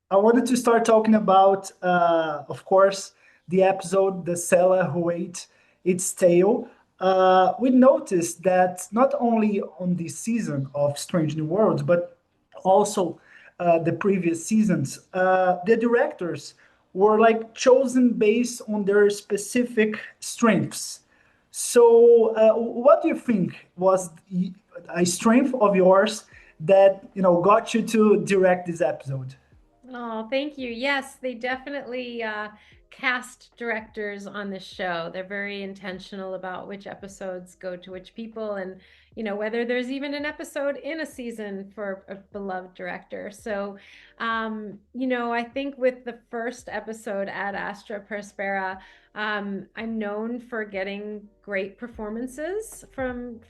I wanted to start talking about, of course, the episode "The Seller Who Ate Its Tail." We noticed that not only on this season of Strange New Worlds, but also the previous seasons, the directors were like chosen based on their specific strengths. So, what do you think was a strength of yours that got you to direct this episode? Oh, thank you. Yes, they definitely cast directors on this show. They're very intentional about which episodes go to which people and, whether there's even an episode in a season for a beloved director. So, I think with the first episode, Ad Astra per Spera, I'm known for getting great performances from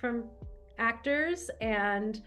actors and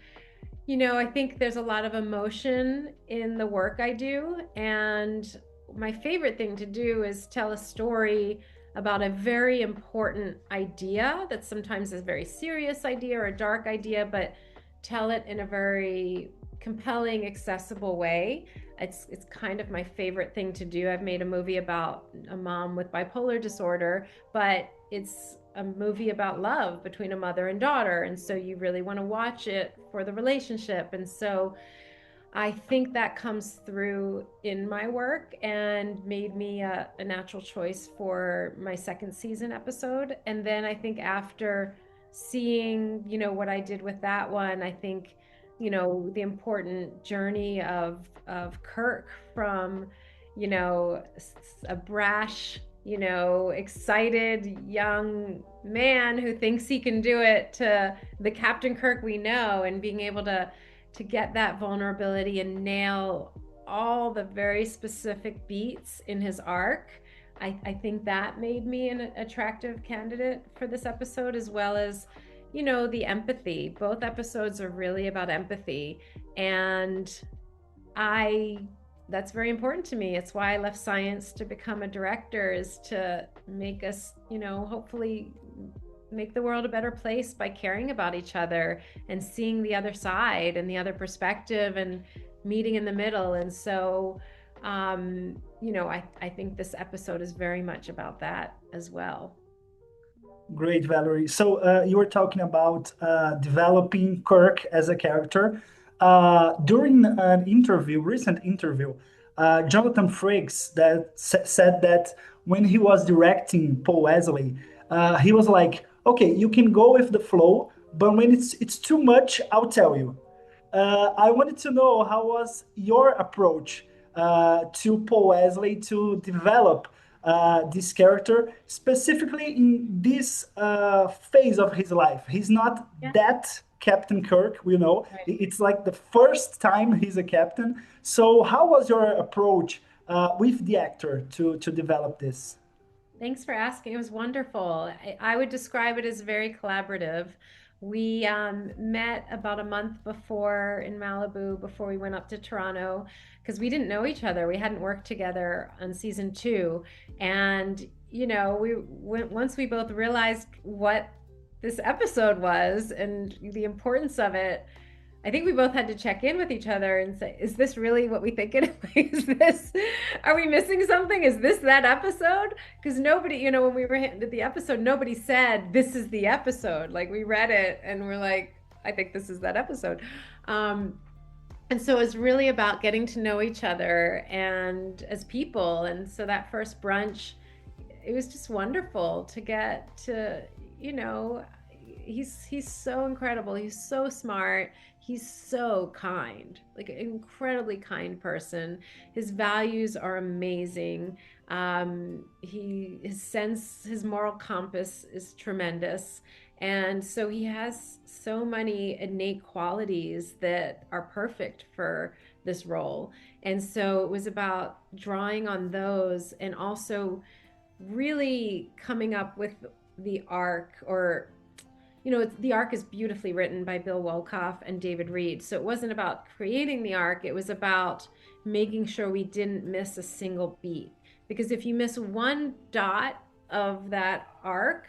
I think there's a lot of emotion in the work I do. And my favorite thing to do is tell a story about a very important idea that sometimes is a very serious idea or a dark idea, but tell it in a very compelling, accessible way. It's kind of my favorite thing to do. I've made a movie about a mom with bipolar disorder, but it's a movie about love between a mother and daughter. And so you really want to watch it for the relationship. And so I think that comes through in my work and made me a natural choice for my second season episode. And then I think after seeing, what I did with that one, I think, the important journey of Kirk from, a brash, excited young man who thinks he can do it to the Captain Kirk we know, and being able to get that vulnerability and nail all the very specific beats in his arc. I think that made me an attractive candidate for this episode, as well as, the empathy. Both episodes are really about empathy. And I that's very important to me. It's why I left science to become a director, is to make us, hopefully make the world a better place by caring about each other and seeing the other side and the other perspective and meeting in the middle. And so, I think this episode is very much about that as well. Great, Valerie. So you were talking about developing Kirk as a character. During an interview, recent interview, Jonathan Frakes said that when he was directing Paul Wesley, he was like, "Okay, you can go with the flow, but when it's too much, I'll tell you." I wanted to know how was your approach to Paul Wesley to develop this character, specifically in this phase of his life. He's not Yeah. that Captain Kirk, we know. Right. It's like the first time he's a captain. So, how was your approach with the actor to develop this? Thanks for asking. It was wonderful. I would describe it as very collaborative. We met about a month before in Malibu before we went up to Toronto because we didn't know each other. We hadn't worked together on season two. And, once we both realized what this episode was and the importance of it, I think we both had to check in with each other and say, is this really what we think it is? Is this, are we missing something? Is this that episode? Because nobody, when we were handed the episode, nobody said, this is the episode. Like we read it and we're like, I think this is that episode. Um, and so it's really about getting to know each other and as people. And so that first brunch, it was just wonderful to get to, you know, he's so incredible. He's so smart. He's so kind, like an incredibly kind person. His values are amazing. His moral compass is tremendous, and so he has so many innate qualities that are perfect for this role. And so it was about drawing on those and also really coming up with the arc, or the arc is beautifully written by Bill Wolkoff and David Reed. So it wasn't about creating the arc, it was about making sure we didn't miss a single beat. Because if you miss one dot of that arc,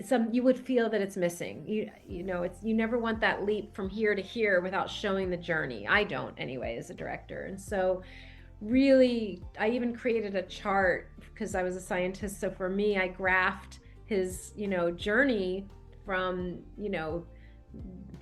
some you would feel that it's missing. You know, it's you never want that leap from here to here without showing the journey. I don't anyway as a director. And so really I even created a chart because I was a scientist. So for me, I graphed his, journey from,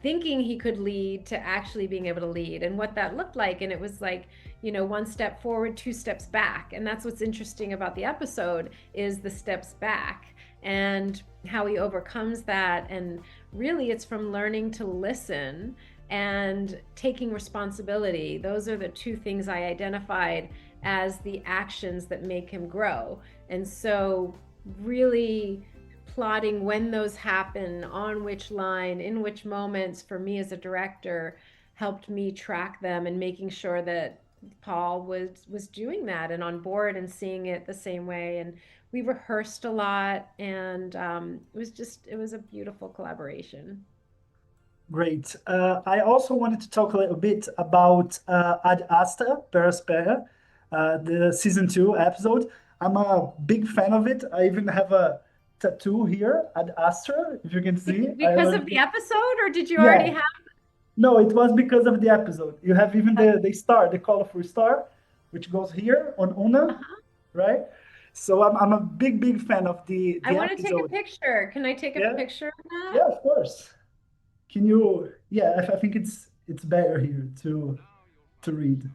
thinking he could lead to actually being able to lead and what that looked like. And it was like, one step forward, two steps back. And that's what's interesting about the episode is the steps back and how he overcomes that. And really it's from learning to listen and taking responsibility. Those are the two things I identified as the actions that make him grow. And so really plotting when those happen, on which line, in which moments, for me as a director, helped me track them and making sure that Paul was doing that and on board and seeing it the same way. And we rehearsed a lot, and it was a beautiful collaboration. Great. I also wanted to talk a little bit about Ad Astra per Aspera, the season 2 episode. I'm a big fan of it. I even have a tattoo here, Ad Astra, if you can see. Because of the episode, or did you Yeah, already have? no, it was because of the episode. You have even the star, the colorful star, which goes here on Una, Uh-huh. right? So I'm a big, big fan of I the want to take a episode. picture. Can I take a Yeah, picture of that? yeah, of course. Can you? Yeah, I think it's better here to read.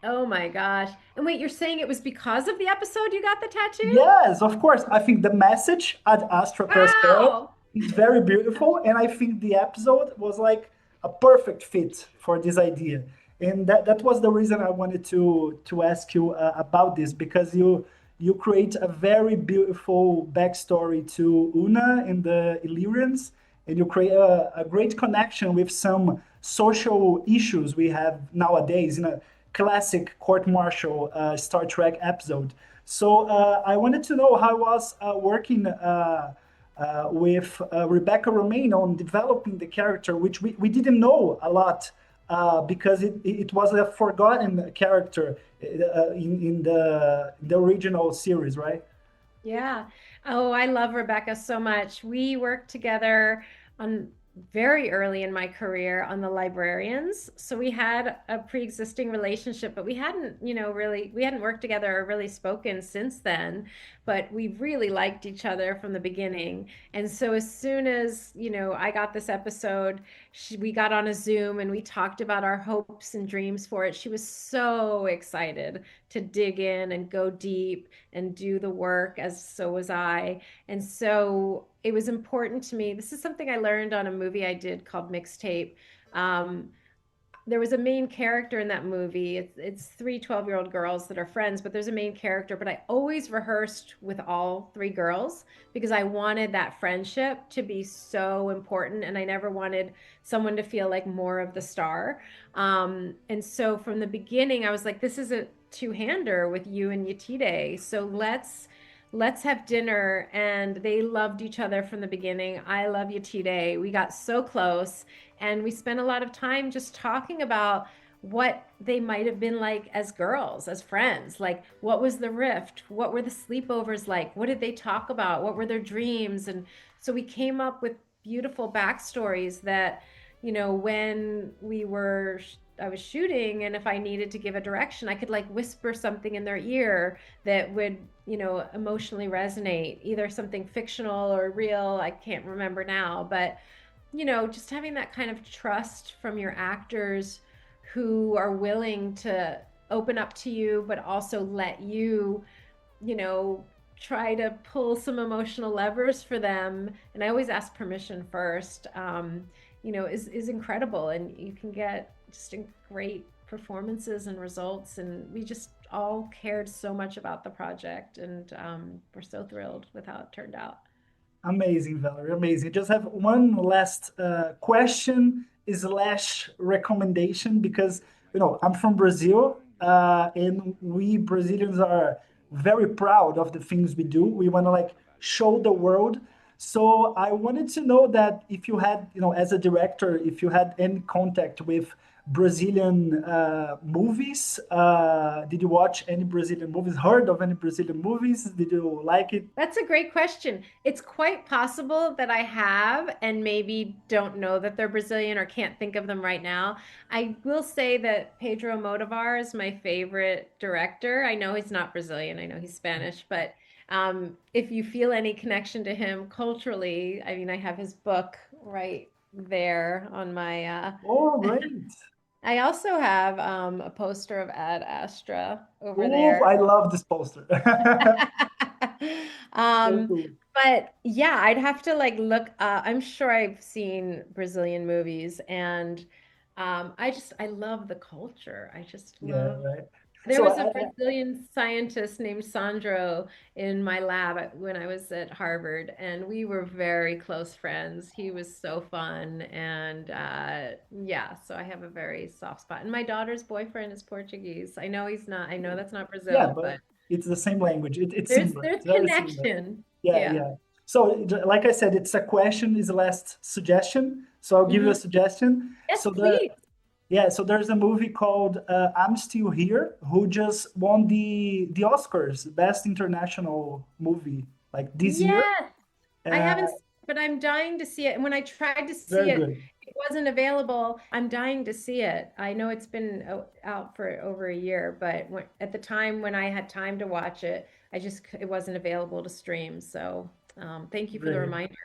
Oh my gosh. And wait, you're saying it was because of the episode you got the tattoo? Yes, of course. I think the message Ad Astra per Aspera Wow. is very beautiful, and I think the episode was like a perfect fit for this idea. And that was the reason I wanted to ask you about this because you create a very beautiful backstory to Una and the Illyrians, and you create a great connection with some social issues we have nowadays in a classic court-martial Star Trek episode. So I wanted to know how I was working with Rebecca Romaine on developing the character, which we didn't know a lot because it was a forgotten character in the original series, right? Yeah. Oh, I love Rebecca so much. We worked together on very early in my career on the librarians. So we had a pre-existing relationship, but we hadn't, we hadn't worked together or really spoken since then, but we really liked each other from the beginning. And so as soon as, I got this episode, we got on a Zoom and we talked about our hopes and dreams for it. She was so excited to dig in and go deep and do the work, as so was I. And so it was important to me. This is something I learned on a movie I did called Mixtape. Um, there was a main character in that movie. It's three 12-year-old girls that are friends, but there's a main character. But I always rehearsed with all three girls because I wanted that friendship to be so important. And I never wanted someone to feel like more of the star. And so from the beginning, I was like, this is a two-hander with you and Yetide. So let's have dinner. And they loved each other from the beginning. I love Yetide. We got so close and we spent a lot of time just talking about what they might have been like as girls, as friends. Like, what was the rift? What were the sleepovers like? What did they talk about? What were their dreams? And so we came up with beautiful backstories that, when I was shooting, and if I needed to give a direction, I could like whisper something in their ear that would, emotionally resonate, either something fictional or real. I can't remember now, but just having that kind of trust from your actors who are willing to open up to you, but also let you, you know, try to pull some emotional levers for them. And I always ask permission first, is incredible. And you can get just great performances and results. And we just all cared so much about the project. And we're so thrilled with how it turned out. Amazing, Valerie, amazing. Just have one last question slash recommendation because I'm from Brazil, and we Brazilians are very proud of the things we do. We want to like show the world. So I wanted to know that if you had, as a director, if you had any contact with Brazilian movies. Did you watch any Brazilian movies? Heard of any Brazilian movies? Did you like it? That's a great question. It's quite possible that I have and maybe don't know that they're Brazilian or can't think of them right now. I will say that Pedro Almodóvar is my favorite director. I know he's not Brazilian, I know he's Spanish, but if you feel any connection to him culturally, I mean, I have his book right there on my Oh, great. I also have a poster of Ad Astra over Oh, there. I love this poster. So Um, cool. but yeah, I'd have to like look. I'm sure I've seen Brazilian movies, and I love the culture. I just Yeah, love. right. There So was a Brazilian scientist named Sandro in my lab when I was at Harvard, and we were very close friends. He was so fun, and yeah, so I have a very soft spot. And my daughter's boyfriend is Portuguese. I know he's not. I know that's not yeah, Brazil, but but it's the same language. It's there's similar. there's It's very similar. connection. Yeah, Yeah. yeah. So, like I said, it's a question, is the last suggestion. So I'll give you a Hmm. suggestion. Yes, So please. yeah, so there's a movie called I'm Still Here, who just won the Oscars, Best International Movie, like this year. Yes. I Uh, haven't, but I'm dying to see it. And when I tried to see Very it, good. it wasn't available. I'm dying to see it. I know it's been out for over a year, but at the time when I had time to watch it, it wasn't available to stream. So, thank you for the Great, reminder.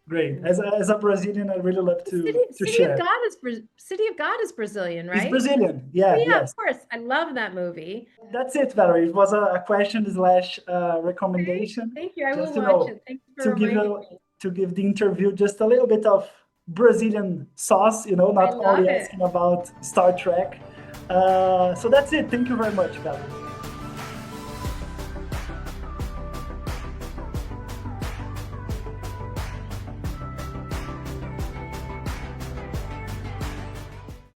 great. Mhm. As a Brazilian, I really love City, to City of share. God is City of God is Brazilian, He's right? Brazilian. Oh Yeah, yeah, of yes. course. I love that movie. That's it, Valerie. It was a question slash Okay, recommendation, thank you. I will just, you watch know, it. Thanks for to give reminding you me. to give the interview just a little bit of Brazilian sauce, I not love only it. asking about Star Trek. So that's it. Thank you very much, Valerie.